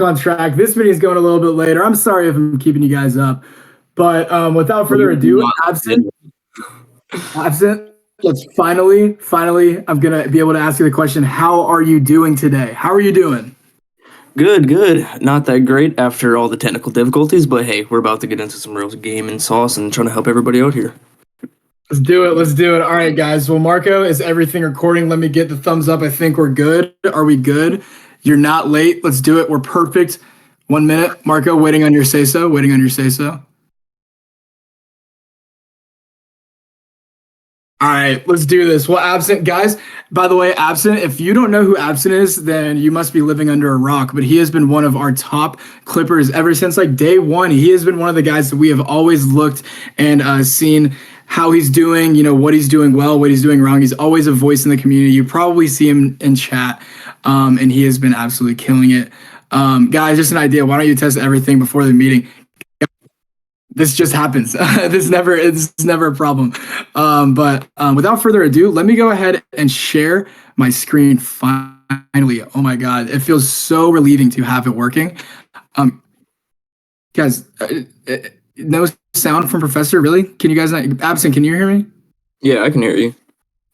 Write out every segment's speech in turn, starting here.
on track. This video is going a little bit later. I'm sorry if I'm keeping you guys up, but without further ado, absent. Let's finally, I'm gonna be able to ask you the question. How are you doing today? How are you doing? Good, good. Not that great after all the technical difficulties, but hey, we're about to get into some real game and sauce and trying to help everybody out here. Let's do it. Let's do it. All right, guys. Well, Marco, is everything recording? Let me get the thumbs up. I think we're good. Are we good? You're not late. Let's do it. We're perfect. 1 minute. Marco, waiting on your say-so. Waiting on your say-so. All right, let's do this. Well, Absent, guys, by the way, Absent, if you don't know who Absent is, then you must be living under a rock. But he has been one of our top Clippers ever since like day one. He has been one of the guys that we have always looked and seen how he's doing, you know, what he's doing well, what he's doing wrong. He's always a voice in the community. You probably see him in chat, and he has been absolutely killing it. Guys, just an idea. Why don't you test everything before the meeting? This just happens. It's never a problem. But without further ado, let me go ahead and share my screen finally. Oh my God, it feels so relieving to have it working. Guys, no sound from Professor, really? Can you guys not? Absent, can you hear me? Yeah, I can hear you.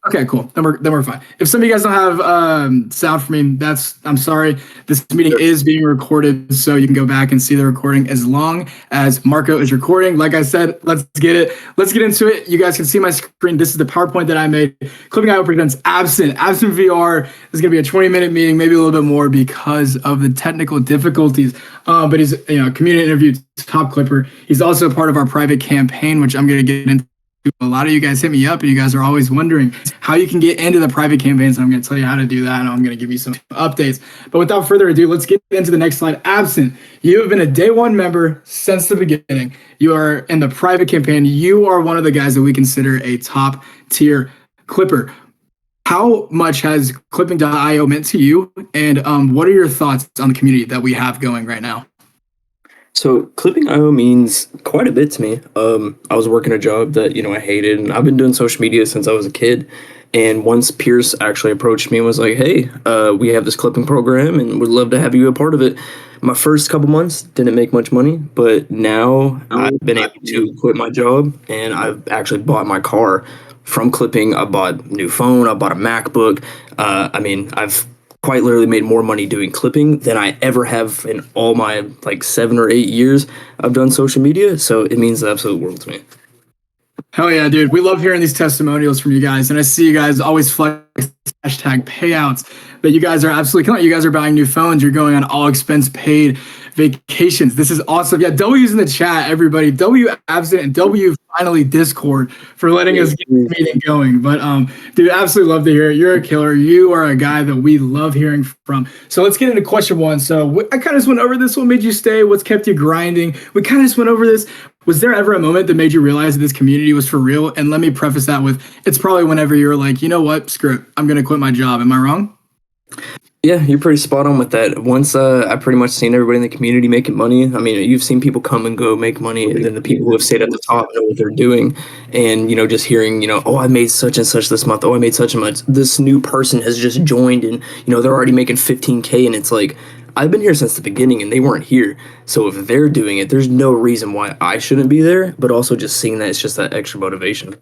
Okay, cool. Then we're fine. If some of you guys don't have sound for me, I'm sorry. This meeting is being recorded, so you can go back and see the recording as long as Marco is recording. Like I said, let's get it. Let's get into it. You guys can see my screen. This is the PowerPoint that I made. Clipping.io presents Absent. Absent VR is going to be a 20-minute meeting, maybe a little bit more because of the technical difficulties. But he's a community interview top Clipper. He's also part of our private campaign, which I'm going to get into. A lot of you guys hit me up and you guys are always wondering how you can get into the private campaigns, and I'm going to tell you how to do that, and I'm going to give you some updates. But without further ado, let's get into the next slide. Absent, you have been a day one member since the beginning. You are in the private campaign. You are one of the guys that we consider a top tier Clipper. How much has Clipping.io meant to you, and what are your thoughts on the community that we have going right now? So Clipping.io means quite a bit to me. I was working a job that, I hated, and I've been doing social media since I was a kid. And once Pierce actually approached me and was like, hey, we have this clipping program and would love to have you a part of it. My first couple months didn't make much money, but now I've been able to quit my job, and I've actually bought my car from Clipping. I bought a new phone. I bought a MacBook. I've quite literally made more money doing clipping than I ever have in all my 7 or 8 years I've done social media. So it means the absolute world to me. Hell yeah, dude. We love hearing these testimonials from you guys. And I see you guys always flex hashtag payouts that you guys are absolutely killing. You guys are buying new phones. You're going on all expense paid vacations. This is awesome. Yeah, W's in the chat, everybody. W Absent and W finally Discord for letting us get this meeting going. But dude, absolutely love to hear it. You're a killer. You are a guy that we love hearing from. So let's get into question one. So I kind of just went over this. What made you stay? What's kept you grinding? We kind of just went over this. Was there ever a moment that made you realize that this community was for real? And let me preface that with, it's probably whenever you were like, you know what, screw it, I'm going to quit my job. Am I wrong? Yeah, you're pretty spot on with that. Once I pretty much seen everybody in the community making money. I mean, you've seen people come and go make money, and then the people who have stayed at the top know what they're doing. And, just hearing, oh, I made such and such this month. Oh, I made such and much. This new person has just joined, and, they're already making 15K. And it's like, I've been here since the beginning and they weren't here. So if they're doing it, there's no reason why I shouldn't be there. But also just seeing that, it's just that extra motivation.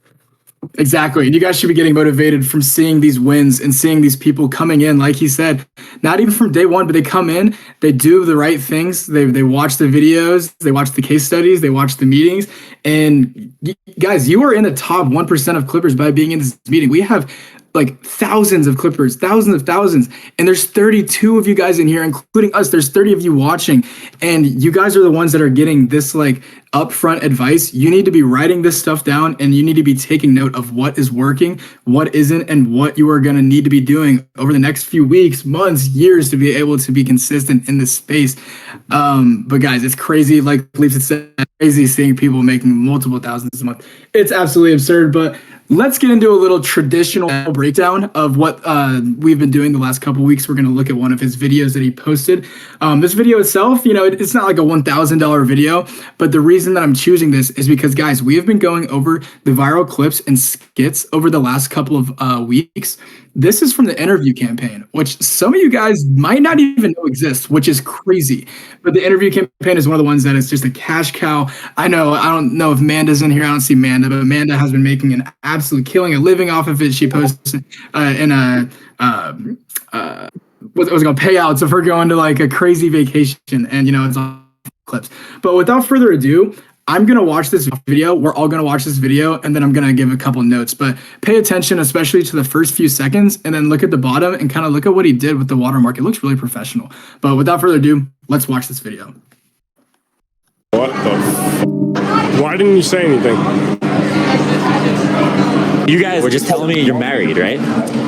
Exactly. And you guys should be getting motivated from seeing these wins and seeing these people coming in, like he said, not even from day one, but they come in, they do the right things. They watch the videos, they watch the case studies, they watch the meetings. And guys, you are in the top 1% of Clippers by being in this meeting. We have thousands of Clippers, thousands of thousands. And there's 32 of you guys in here, including us. There's 30 of you watching. And you guys are the ones that are getting this upfront advice. You need to be writing this stuff down, and you need to be taking note of what is working, what isn't, and what you are going to need to be doing over the next few weeks, months, years to be able to be consistent in this space. But guys, it's crazy. Like Leafs said, crazy seeing people making multiple thousands a month. It's absolutely absurd. But let's get into a little traditional breakdown of what we've been doing the last couple of weeks. We're going to look at one of his videos that he posted. This video itself, it's not like a $1,000 video, but the reason reason that I'm choosing this is because, guys, we have been going over the viral clips and skits over the last couple of weeks. This is from the interview campaign, which some of you guys might not even know exists, which is crazy. But the interview campaign is one of the ones that is just a cash cow. I don't know if Manda's in here. I don't see Manda, but Amanda has been making an absolute killing, a living off of it. She posted in a what was it called, payouts of her going to like a crazy vacation, and it's on clips. But without further ado, I'm going to watch this video. We're all going to watch this video, and then I'm going to give a couple notes. But pay attention, especially to the first few seconds, and then look at the bottom and kind of look at what he did with the watermark. It looks really professional. But without further ado, let's watch this video. What the Why didn't you say anything? You guys were just telling me you're married, right?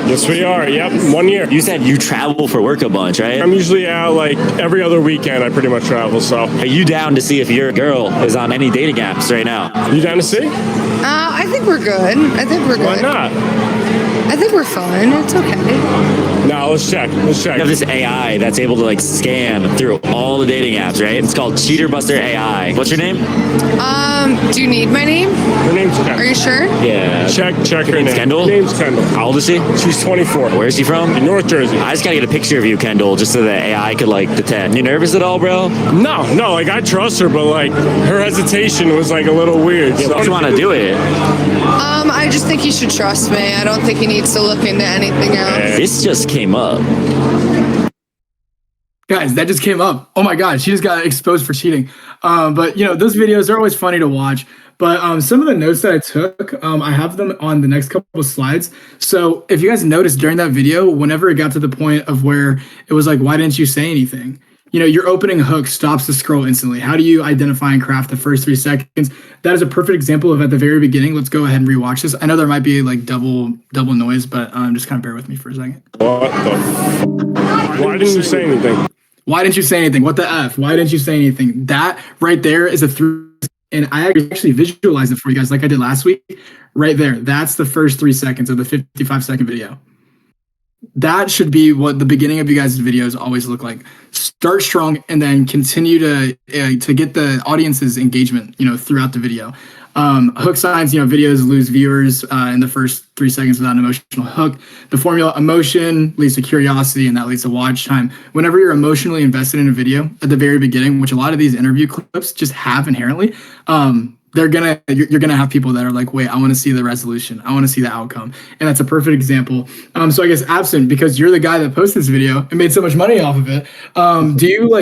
Yes, we are. Yep, 1 year. You said you travel for work a bunch, right? I'm usually out like every other weekend. I pretty much travel. So, Are you down to see if your girl is on any dating apps right now? you down to see? I think we're good. I think we're good. Why not? I think we're fine. It's okay. No, let's check. Let's check. You have this AI that's able to like scan through all the dating apps, right? It's called Cheater Buster AI. What's your name? Do you need my name? Her name's Are Kendall. you sure? Yeah. Check her name's name. Kendall? Her name's Kendall. How old is she? She's 24. Where's she from? North Jersey. I just gotta get a picture of you, Kendall, just so the AI could like detect. You nervous at all, bro? No, like I trust her, but like her hesitation was like a little weird. Why don't you want to do it? I just think you should trust me. I don't think he needs to look into anything else. This just came up. Guys, that just came up. Oh my God, she just got exposed for cheating. But those videos are always funny to watch. But some of the notes that I took, I have them on the next couple of slides. So if you guys noticed during that video, whenever it got to the point of where it was like, why didn't you say anything? Your opening hook stops the scroll instantly. How do you identify and craft the first 3 seconds? That is a perfect example of at the very beginning. Let's go ahead and rewatch this. I know there might be like double noise, but just kind of bear with me for a second. What the Why didn't you say anything? Why didn't you say anything? What the F? Why didn't you say anything? That right there is a through, and I actually visualized it for you guys like I did last week. Right there. That's the first 3 seconds of the 55-second video. That should be what the beginning of you guys' videos always look like. Start strong and then continue to get the audience's engagement, throughout the video. Hook signs, videos lose viewers in the first 3 seconds without an emotional hook. The formula: emotion leads to curiosity, and that leads to watch time. Whenever you're emotionally invested in a video at the very beginning, which a lot of these interview clips just have inherently, you're gonna have people that are like, wait, I want to see the resolution, I want to see the outcome, and that's a perfect example. So I guess Absent, because you're the guy that posted this video and made so much money off of it, do you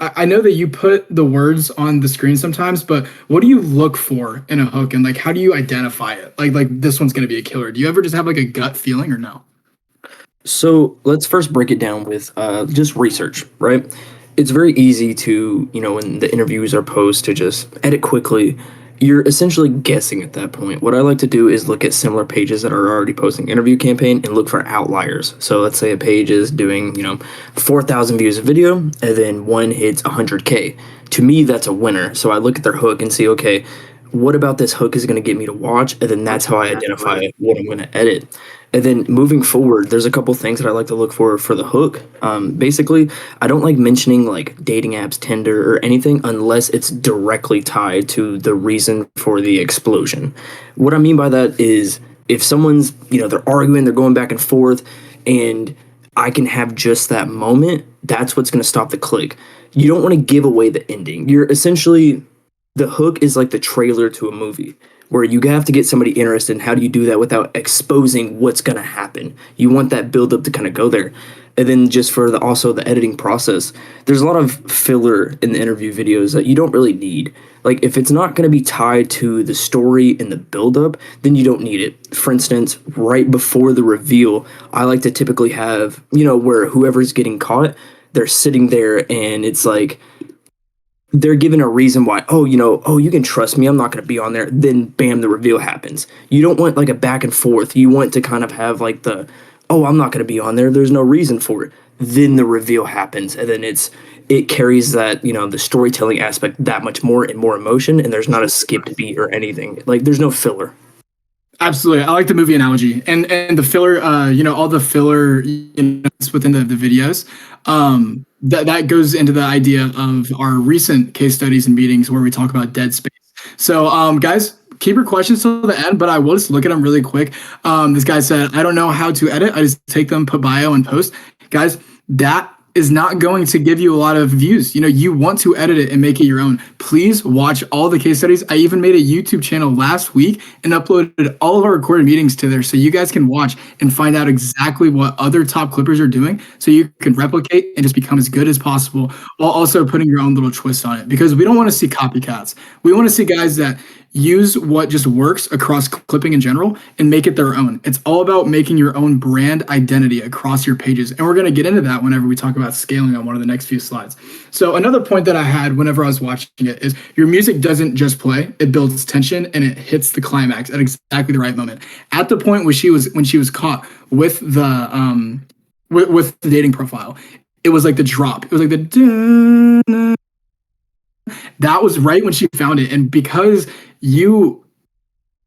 I know that you put the words on the screen sometimes, but what do you look for in a hook, and like how do you identify it? Like this one's gonna be a killer. Do you ever just have like a gut feeling or no? So let's first break it down with just research, right? It's very easy to, when the interviews are posed, to just edit quickly. You're essentially guessing at that point. What I like to do is look at similar pages that are already posting interview campaign and look for outliers. So let's say a page is doing, 4,000 views a video and then one hits 100K. To me, that's a winner. So I look at their hook and see, okay, what about this hook is going to get me to watch? And then that's how I identify what I'm going to edit. And then moving forward, there's a couple things that I like to look for the hook. Basically, I don't like mentioning like dating apps, Tinder, or anything unless it's directly tied to the reason for the explosion. What I mean by that is if someone's, they're arguing, they're going back and forth, and I can have just that moment, that's what's going to stop the click. You don't want to give away the ending. You're essentially, the hook is like the trailer to a movie, where you have to get somebody interested. And how do you do that without exposing what's going to happen? You want that build up to kind of go there. And then just for the editing process, there's a lot of filler in the interview videos that you don't really need. Like if it's not going to be tied to the story and the build up, then you don't need it. For instance, right before the reveal, I like to typically have, where whoever's getting caught, they're sitting there and it's like, they're given a reason why, you can trust me, I'm not going to be on there. Then bam, the reveal happens. You don't want like a back and forth. You want to kind of have like I'm not going to be on there. There's no reason for it. Then the reveal happens. And then it carries that, the storytelling aspect that much more and more emotion. And there's not a skipped beat or anything. Like there's no filler. Absolutely. I like the movie analogy and the filler, all the filler within the videos. That goes into the idea of our recent case studies and meetings where we talk about dead space. So, guys, keep your questions till the end, but I will just look at them really quick. This guy said, I don't know how to edit. I just take them, put bio and post. Guys, that is not going to give you a lot of views. You want to edit it and make it your own. Please watch all the case studies. I even made a YouTube channel last week and uploaded all of our recorded meetings to there so you guys can watch and find out exactly what other top clippers are doing so you can replicate and just become as good as possible while also putting your own little twist on it, because we don't want to see copycats. We want to see guys that use what just works across clipping in general and make it their own. It's all about making your own brand identity across your pages. And we're going to get into that whenever we talk about scaling on one of the next few slides. So another point that I had whenever I was watching it is your music doesn't just play, it builds tension and it hits the climax at exactly the right moment. At the point when she was caught with the with the dating profile, it was like the drop. It was like the that was right when she found it. And because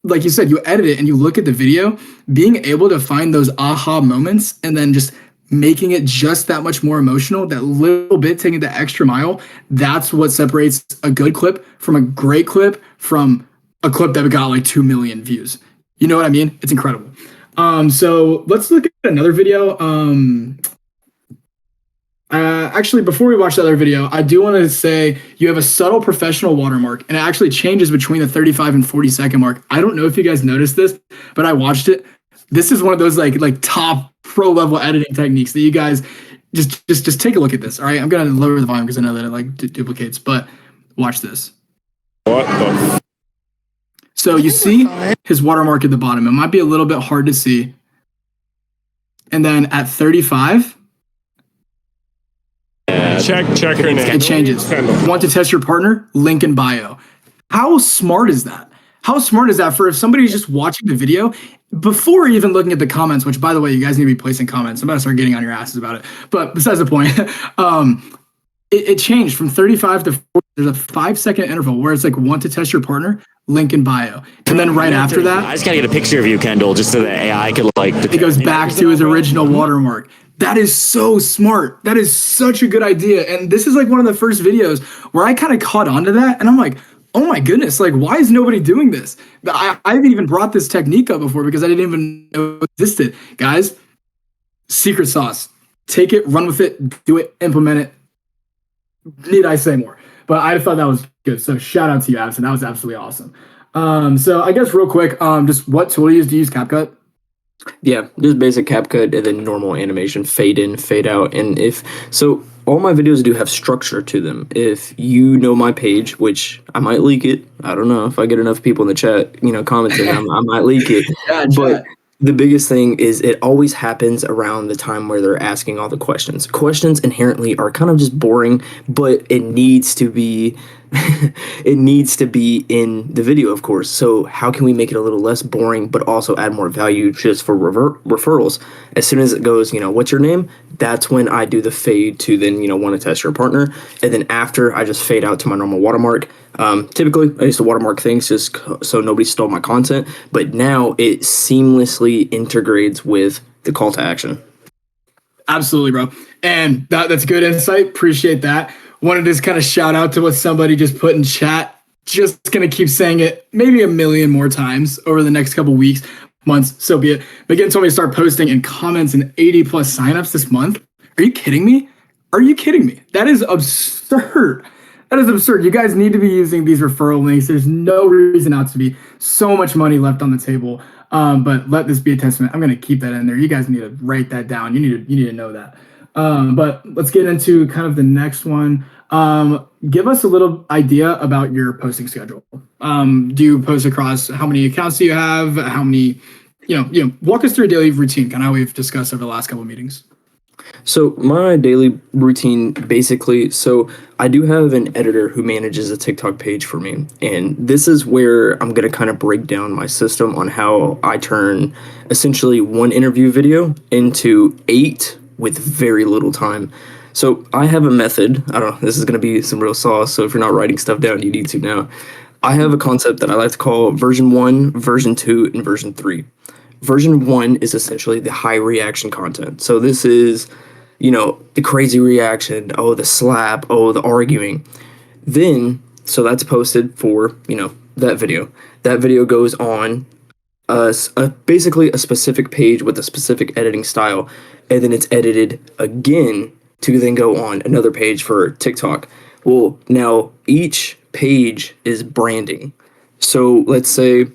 like you said, you edit it and you look at the video, being able to find those aha moments and then just making it just that much more emotional, that little bit, taking the extra mile, that's what separates a good clip from a great clip from a clip that got like 2 million views. You know what I mean? It's incredible. So let's look at another video. Actually, before we watch the other video, I do want to say you have a subtle professional watermark, and it actually changes between the 35 and 40-second mark. I don't know if you guys noticed this, but I watched it. This is one of those like top pro level editing techniques that you guys just take a look at this. All right, I'm gonna lower the volume because I know that it like duplicates, but watch this. What the? So you see his watermark at the bottom. It might be a little bit hard to see, and then at 35. Check her name. It changes. Want to test your partner? Link in bio. How smart is that? How smart is that for if somebody's just watching the video before even looking at the comments, which by the way, you guys need to be placing comments. I'm about to start getting on your asses about it. But besides the point, it changed from 35 to 40. There's a 5-second interval where it's like want to test your partner? Link in bio. And then right after that, I just gotta get a picture of you, Kendall, just so that AI could like. it goes back to his original watermark. That is so smart. That is such a good idea. And this is like one of the first videos where I kind of caught on to that. And I'm like, oh my goodness, like, why is nobody doing this? I haven't even brought this technique up before because I didn't even know it existed. Guys, secret sauce. Take it, run with it, do it, implement it. Need I say more? But I thought that was good. So shout out to you, Addison. That was absolutely awesome. So I guess real quick, just what tool do you use CapCut? Yeah, just basic CapCut and then normal animation, fade in, fade out. And all my videos do have structure to them. If you know my page, which I might leak it, I don't know if I get enough people in the chat, commenting, I might leak it. But the biggest thing is it always happens around the time where they're asking all the questions. Questions inherently are kind of just boring, but it needs to be it needs to be in the video, of course. So how can we make it a little less boring, but also add more value just for referrals? As soon as it goes, what's your name? That's when I do the fade to then, want to test your partner. And then after, I just fade out to my normal watermark. Typically, I used to watermark things just so nobody stole my content. But now it seamlessly integrates with the call to action. Absolutely, bro. And that's good insight. Appreciate that. Wanted to just kind of shout out to what somebody just put in chat. Just going to keep saying it maybe a million more times over the next couple weeks, months, so be it. Megan told me to start posting in comments and 80 plus signups this month. Are you kidding me? Are you kidding me? That is absurd. That is absurd. You guys need to be using these referral links. There's no reason not to be. So much money left on the table. But let this be a testament. I'm going to keep that in there. You guys need to write that down. You need to know that. But let's get into kind of the next one. Give us a little idea about your posting schedule. Do you post across how many accounts do you have? How many, walk us through a daily routine, kind of how we've discussed over the last couple of meetings. So my daily routine, basically, I do have an editor who manages a TikTok page for me. And this is where I'm going to kind of break down my system on how I turn essentially one interview video into 8 with very little time. So I have a method. I don't know, this is going to be some real sauce. So if you're not writing stuff down, you need to now. I have a concept that I like to call version 1, version 2, and version 3. Version 1 is essentially the high reaction content. So this is, the crazy reaction, oh, the slap, oh, the arguing. Then, so that's posted for, that video. That video goes on basically a specific page with a specific editing style, and then it's edited again to then go on another page for TikTok. Well, now each page is branding. So let's say,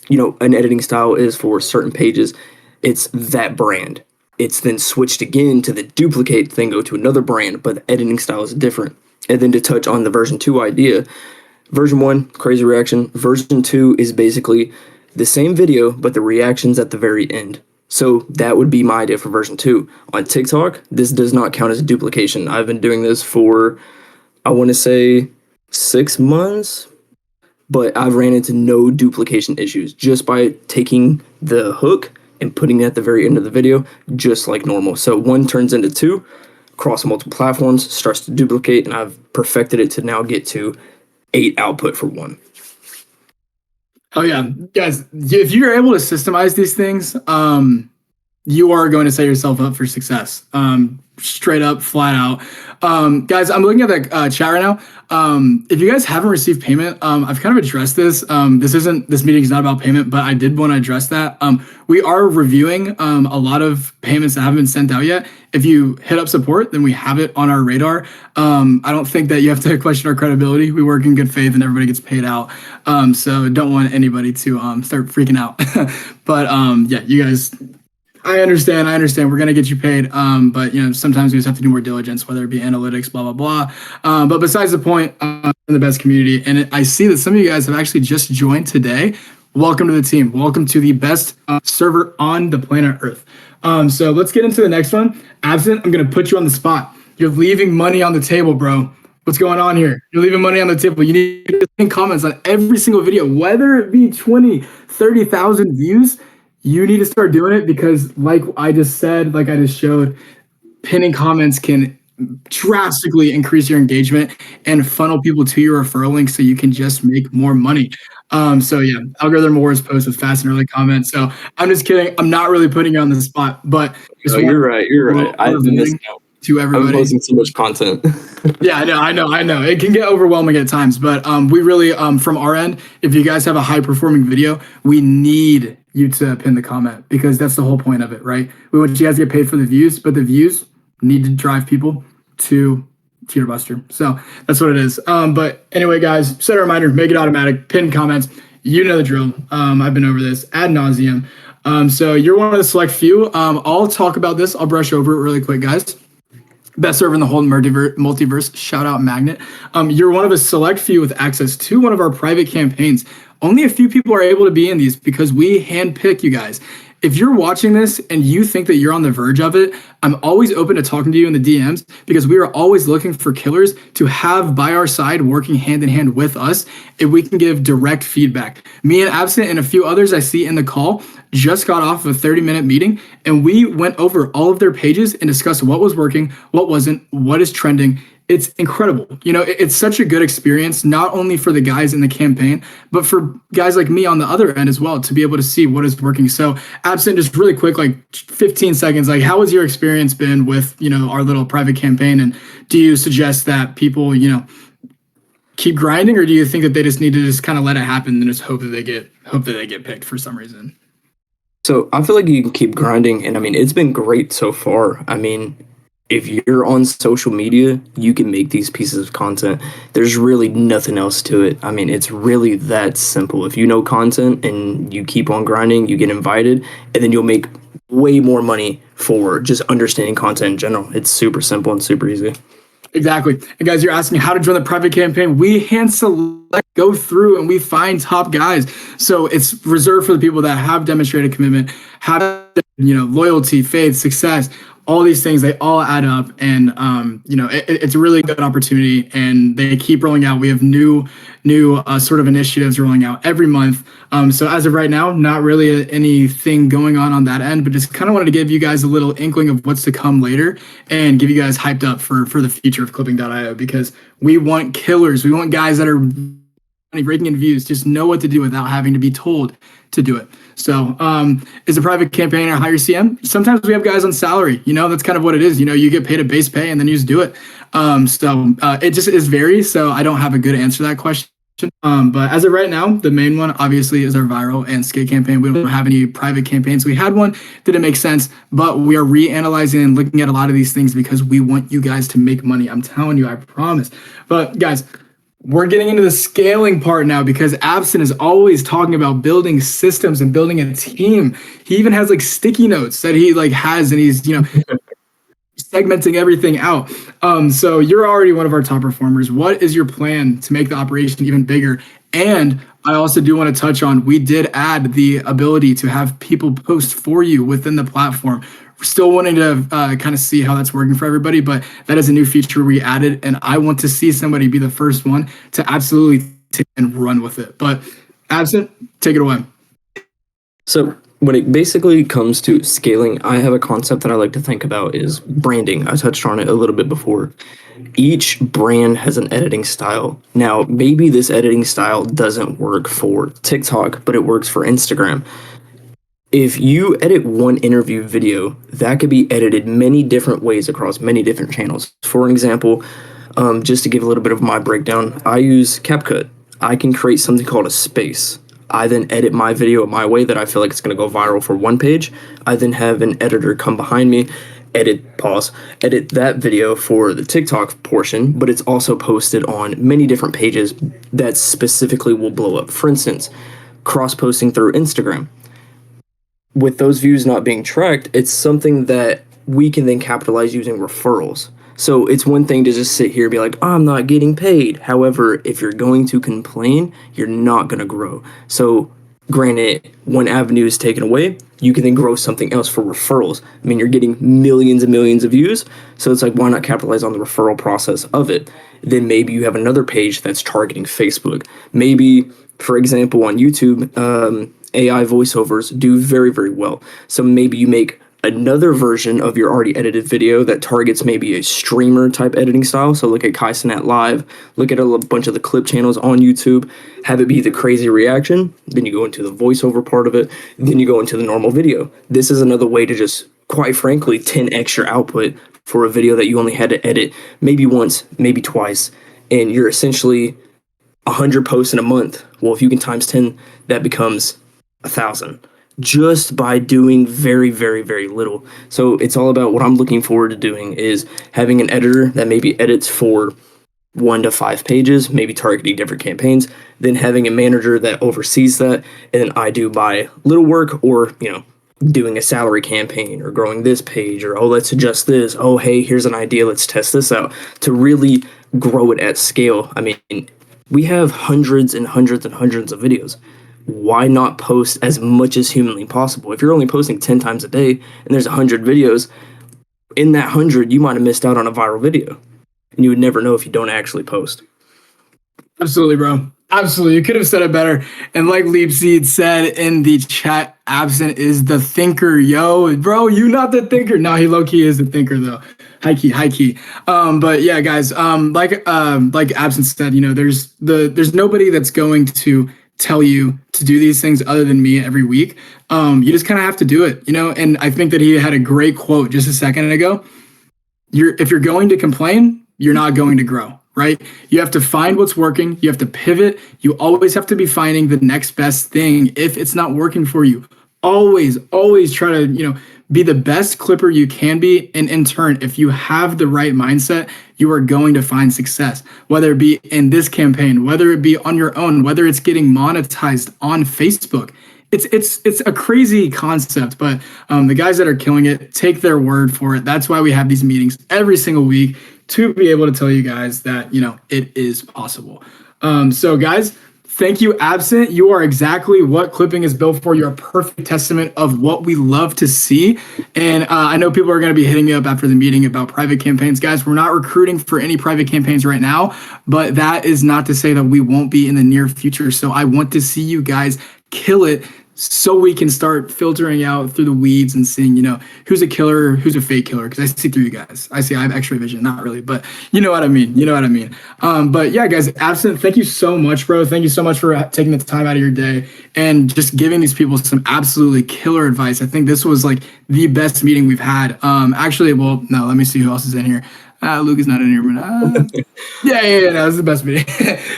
an editing style is for certain pages, it's that brand. It's then switched again to the duplicate thing, go to another brand, but the editing style is different. And then to touch on the version 2 idea, version 1, crazy reaction. Version 2 is basically the same video, but the reactions at the very end. So that would be my idea for version 2. On TikTok, this does not count as a duplication. I've been doing this for, I want to say, 6 months, but I've ran into no duplication issues just by taking the hook and putting it at the very end of the video, just like normal. So 1 turns into 2, across multiple platforms, starts to duplicate, and I've perfected it to now get to 8 output for 1. Oh yeah, guys, if you're able to systemize these things, you are going to set yourself up for success. Straight up, flat out. Guys, I'm looking at the chat right now. If you guys haven't received payment, I've kind of addressed this. This meeting is not about payment, but I did want to address that. We are reviewing a lot of payments that haven't been sent out yet. If you hit up support, then we have it on our radar. I don't think that you have to question our credibility. We work in good faith and everybody gets paid out. So don't want anybody to start freaking out. But yeah, you guys, I understand. We're going to get you paid. But sometimes we just have to do more diligence, whether it be analytics, blah, blah, blah. But besides the point, in the best community, and I see that some of you guys have actually just joined today. Welcome to the team. Welcome to the best server on the planet Earth. So let's get into the next one. Absent, I'm going to put you on the spot. You're leaving money on the table, bro. What's going on here? You're leaving money on the table. You need to put comments on every single video, whether it be 20, 30,000 views. You need to start doing it because like I just said, like I just showed, pinning comments can drastically increase your engagement and funnel people to your referral link so you can just make more money. So yeah, algorithm wars post with fast and early comments. So I'm just kidding. I'm not really putting you on the spot, but you're right. I've been missing out. To everybody. I'm posting so much content. Yeah, I know. It can get overwhelming at times, but we really, from our end, if you guys have a high performing video, we need you to pin the comment because that's the whole point of it, right? We want you guys to get paid for the views, but the views need to drive people to Cheater Buster. So that's what it is. But anyway, guys, set a reminder, make it automatic, pin comments. You know the drill. I've been over this ad nauseum. So you're one of the select few. I'll talk about this. I'll brush over it really quick, guys. Best server in the whole multiverse. Shout out Magnet. You're one of a select few with access to one of our private campaigns. Only a few people are able to be in these because we handpick you guys. If you're watching this and you think that you're on the verge of it, I'm always open to talking to you in the DMs because we are always looking for killers to have by our side working hand in hand with us if we can give direct feedback. Me and Absent and a few others I see in the call just got off of a 30-minute meeting and we went over all of their pages and discussed what was working, what wasn't, what is trending. It's incredible. It's such a good experience, not only for the guys in the campaign, but for guys like me on the other end as well, to be able to see what is working. So Absent, just really quick, like 15 seconds, like how has your experience been with, our little private campaign? And do you suggest that people, keep grinding, or do you think that they just need to just kind of let it happen and just hope that they get picked for some reason? So I feel like you can keep grinding. And I mean, it's been great so far. I mean, if you're on social media, you can make these pieces of content. There's really nothing else to it. I mean, it's really that simple. If you know content and you keep on grinding, you get invited, and then you'll make way more money for just understanding content in general. It's super simple and super easy. Exactly. And guys, you're asking how to join the private campaign. We hand select, go through, and we find top guys. So it's reserved for the people that have demonstrated commitment, have loyalty, faith, success. All these things, they all add up, and it's a really good opportunity, and they keep rolling out. We have new sort of initiatives rolling out every month. So as of right now, not really anything going on that end, but just kind of wanted to give you guys a little inkling of what's to come later and give you guys hyped up for the future of Clipping.io, because we want killers. We want guys that are raking in views, just know what to do without having to be told to do it. So is a private campaign a higher CM? Sometimes we have guys on salary, that's kind of what it is. You get paid a base pay and then you just do it. So it just is varies. So I don't have a good answer to that question. But as of right now, the main one obviously is our viral and skate campaign. We don't have any private campaigns. We had one, didn't make sense, but we are reanalyzing and looking at a lot of these things because we want you guys to make money. I'm telling you, I promise. But guys, we're getting into the scaling part now because Absent is always talking about building systems and building a team. He even has like sticky notes that he has, and he's, segmenting everything out. So you're already one of our top performers. What is your plan to make the operation even bigger? And I also do want to touch on, we did add the ability to have people post for you within the platform. We're still wanting to kind of see how that's working for everybody, but that is a new feature we added, and I want to see somebody be the first one to absolutely take and run with it. But Absent, take it away. So when it basically comes to scaling, I have a concept that I like to think about is branding. I touched on it a little bit before. Each brand has an editing style. Now, maybe this editing style doesn't work for TikTok, but it works for Instagram. If you edit one interview video, that could be edited many different ways across many different channels. For example, just to give a little bit of my breakdown, I use CapCut. I can create something called a space. I then edit my video my way that I feel like it's going to go viral for one page. I then have an editor come behind me, edit that video for the TikTok portion, but it's also posted on many different pages that specifically will blow up. For instance, cross-posting through Instagram. With those views not being tracked, it's something that we can then capitalize using referrals. So it's one thing to just sit here and be like, I'm not getting paid. However, if you're going to complain, you're not going to grow. So granted, one avenue is taken away, you can then grow something else for referrals. I mean, you're getting millions and millions of views. So it's like, why not capitalize on the referral process of it? Then maybe you have another page that's targeting Facebook. Maybe, for example, on YouTube, AI voiceovers do very, very well. So maybe you make another version of your already edited video that targets maybe a streamer type editing style. So look at Kaisenat Live, look at a bunch of the clip channels on YouTube, have it be the crazy reaction, then you go into the voiceover part of it, then you go into the normal video. This is another way to just, quite frankly, 10x your output for a video that you only had to edit maybe once, maybe twice, and you're essentially 100 posts in a month. Well, if you can times 10, that becomes 1,000. Just by doing very, very, very little. So it's all about what I'm looking forward to doing is having an editor that maybe edits for 1 to 5 pages, maybe targeting different campaigns, then having a manager that oversees that, and then I do by little work or, doing a salary campaign or growing this page or, let's adjust this. Oh, hey, here's an idea. Let's test this out to really grow it at scale. I mean, we have hundreds and hundreds and hundreds of videos. Why not post as much as humanly possible? If you're only posting 10 times a day and there's 100 videos, in that 100, you might have missed out on a viral video. And you would never know if you don't actually post. Absolutely, bro. Absolutely. You could have said it better. And like Leapseed said in the chat, Absent is the thinker. Yo, bro, you not the thinker. No, he low-key is the thinker, though. High key. But yeah, guys, like Absent said, there's nobody that's going to tell you to do these things other than me every week. You just kind of have to do it, and I think that he had a great quote just a second ago. If you're going to complain, you're not going to grow, right? You have to find what's working. You have to pivot. You always have to be finding the next best thing if it's not working for you. Always try to, be the best clipper you can be. And in turn, if you have the right mindset, you are going to find success, whether it be in this campaign, whether it be on your own, whether it's getting monetized on Facebook. It's a crazy concept, but the guys that are killing it, take their word for it. That's why we have these meetings every single week to be able to tell you guys that, it is possible. So guys, thank you, Absent. You are exactly what clipping is built for. You're a perfect testament of what we love to see. And I know people are going to be hitting me up after the meeting about private campaigns. Guys, we're not recruiting for any private campaigns right now, but that is not to say that we won't be in the near future. So I want to see you guys kill it so we can start filtering out through the weeds and seeing, who's a killer, who's a fake killer. Because I see through you guys. I have X-ray vision, not really, but you know what I mean. But yeah, guys, Absent, thank you so much, bro. Thank you so much for taking the time out of your day and just giving these people some absolutely killer advice. I think this was like the best meeting we've had. Actually, well, no, let me see who else is in here. Luke is not in here, but yeah, no, this is the best meeting.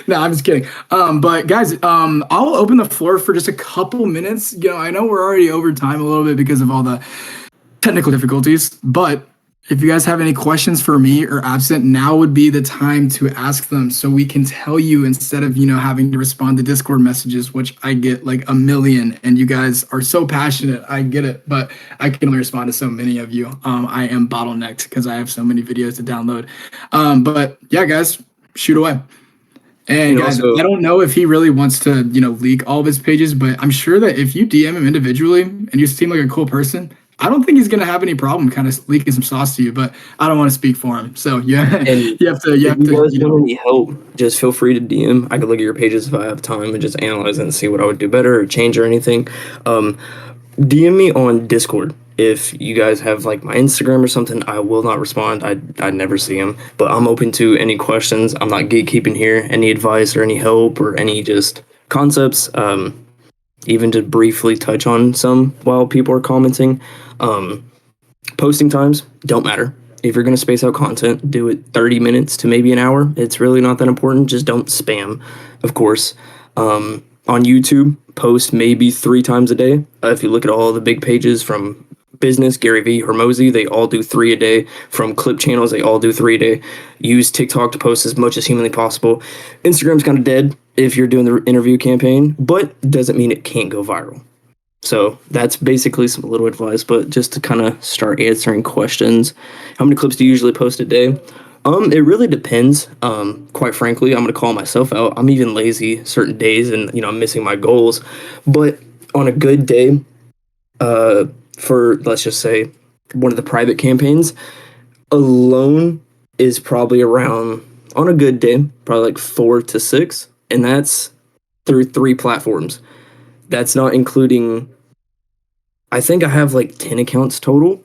No, I'm just kidding. But guys, I'll open the floor for just a couple minutes. I know we're already over time a little bit because of all the technical difficulties, but if you guys have any questions for me or Absent, now would be the time to ask them so we can tell you instead of, having to respond to Discord messages, which I get like a million, and you guys are so passionate. I get it, but I can only respond to so many of you. I am bottlenecked because I have so many videos to download. But yeah, guys, shoot away. And guys, I don't know if he really wants to, leak all of his pages, but I'm sure that if you DM him individually and you seem like a cool person, I don't think he's going to have any problem kind of leaking some sauce to you, but I don't want to speak for him. So yeah, you have to, if you guys want any help, just feel free to DM. I could look at your pages if I have time and just analyze it and see what I would do better or change or anything. DM me on Discord. If you guys have like my Instagram or something, I will not respond. I never see them, but I'm open to any questions. I'm not gatekeeping here. Any advice or any help or any just concepts. Even to briefly touch on some while people are commenting. Posting times don't matter. If you're going to space out content, do it 30 minutes to maybe an hour. It's really not that important. Just don't spam, of course. On YouTube, post maybe 3 times a day. If you look at all the big pages from Business, Gary Vee, Hormozy, they all do 3 a day. From clip channels, they all do 3 a day. Use TikTok to post as much as humanly possible. Instagram's kind of dead if you're doing the interview campaign, but doesn't mean it can't go viral. So that's basically some little advice, but just to kind of start answering questions. How many clips do you usually post a day? It really depends. Quite frankly, I'm going to call myself out. I'm even lazy certain days and, I'm missing my goals. But on a good day, for, let's just say, one of the private campaigns, alone is probably around, on a good day, probably like 4 to 6. And that's through 3 platforms. That's not including, I think I have like 10 accounts total.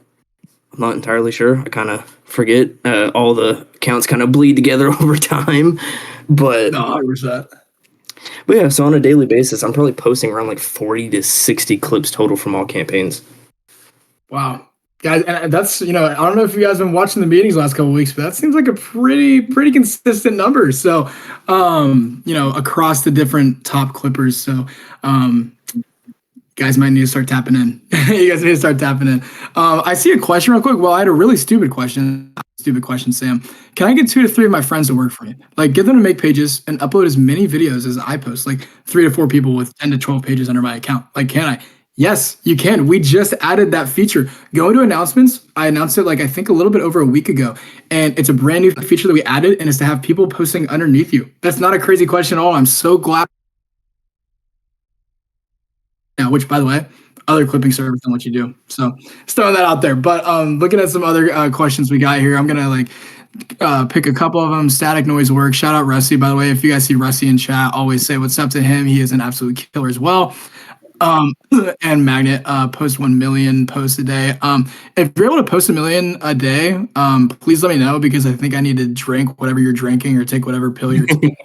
I'm not entirely sure. I kind of forget. All the accounts kind of bleed together over time. But, no, 100%. But yeah, so on a daily basis, I'm probably posting around like 40 to 60 clips total from all campaigns. Wow. Guys, and that's, I don't know if you guys have been watching the meetings the last couple of weeks, but that seems like a pretty consistent number. So, across the different top clippers. So, guys might need to start tapping in. You guys need to start tapping in. I see a question real quick. Well, I had a really stupid question. Sam. Can I get 2 to 3 of my friends to work for me? Like, get them to make pages and upload as many videos as I post, like 3 to 4 people with 10 to 12 pages under my account. Like, can I? Yes, you can. We just added that feature. Go into announcements. I announced it I think a little bit over a week ago. And it's a brand new feature that we added, and it's to have people posting underneath you. That's not a crazy question at all. I'm so glad. Now, which, by the way, other clipping service than what you do. So just throwing that out there. But looking at some other questions we got here, I'm going to pick a couple of them. Static Noise Work. Shout out Rusty, by the way. If you guys see Rusty in chat, always say what's up to him. He is an absolute killer as well. And Magnet post 1 million posts a day. If you're able to post 1 million a day, please let me know, because I think I need to drink whatever you're drinking or take whatever pill you're taking.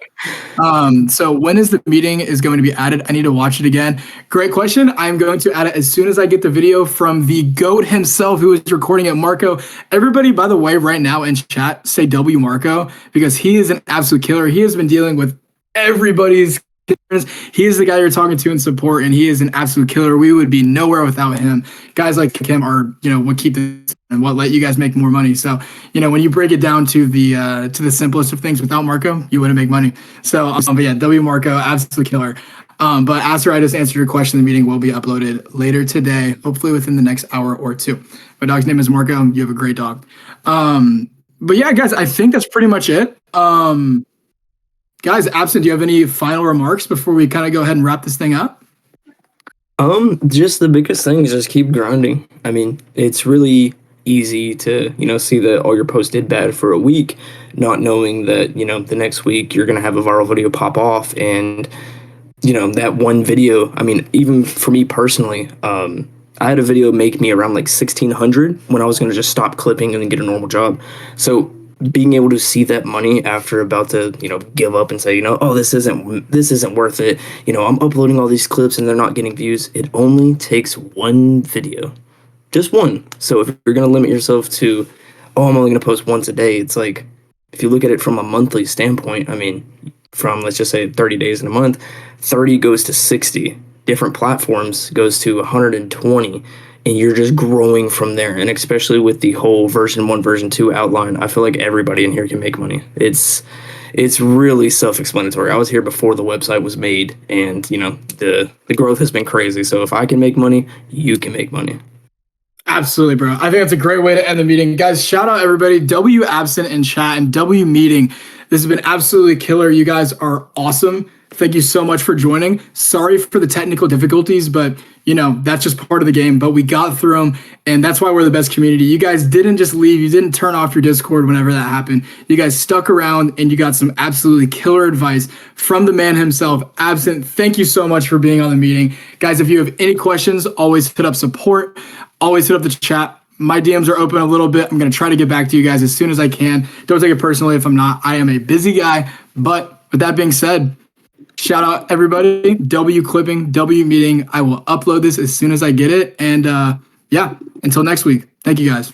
So when is the meeting is going to be added? I need to watch it again. Great question. I'm going to add it as soon as I get the video from the GOAT himself, who is recording it, Marco. Everybody, by the way, right now in chat, say W Marco, because he is an absolute killer. He has been dealing with everybody's. He is the guy you're talking to in support, and he is an absolute killer. We would be nowhere without him. Guys like him are, what keep this and what let you guys make more money. So, when you break it down to the simplest of things, without Marco, you wouldn't make money. So, but yeah, W Marco, absolute killer. But after I just answered your question, the meeting will be uploaded later today, hopefully within the next hour or 2. My dog's name is Marco. You have a great dog. But yeah, guys, I think that's pretty much it. Guys, Absent, do you have any final remarks before we kind of go ahead and wrap this thing up? Just the biggest thing is just keep grinding. I mean, it's really easy to, see that all your posts did bad for a week, not knowing that, the next week you're going to have a viral video pop off and that one video, I mean, even for me personally, I had a video make me around like 1,600 when I was going to just stop clipping and then get a normal job. So being able to see that money after about to, give up and say, oh, this isn't worth it. I'm uploading all these clips and they're not getting views. It only takes one video, just one. So if you're going to limit yourself to, oh, I'm only going to post once a day, it's like, if you look at it from a monthly standpoint, I mean, from, let's just say 30 days in a month, 30 goes to 60. Different platforms goes to 120, and you're just growing from there. And especially with the whole version 1, version 2 outline, I feel like everybody in here can make money. It's really self-explanatory. I was here before the website was made, and the growth has been crazy. So if I can make money, you can make money. Absolutely, bro. I think that's a great way to end the meeting. Guys, shout out everybody. W absent in chat and W meeting. This has been absolutely killer. You guys are awesome. Thank you so much for joining. Sorry for the technical difficulties, but that's just part of the game. But we got through them, and that's why we're the best community. You guys didn't just leave. You didn't turn off your Discord whenever that happened. You guys stuck around, and you got some absolutely killer advice from the man himself, Absent. Thank you so much for being on the meeting. Guys, if you have any questions, always hit up support. Always hit up the chat. My DMs are open a little bit. I'm going to try to get back to you guys as soon as I can. Don't take it personally if I'm not. I am a busy guy. But with that being said, shout out everybody. W clipping, W meeting. I will upload this as soon as I get it. And until next week. Thank you guys.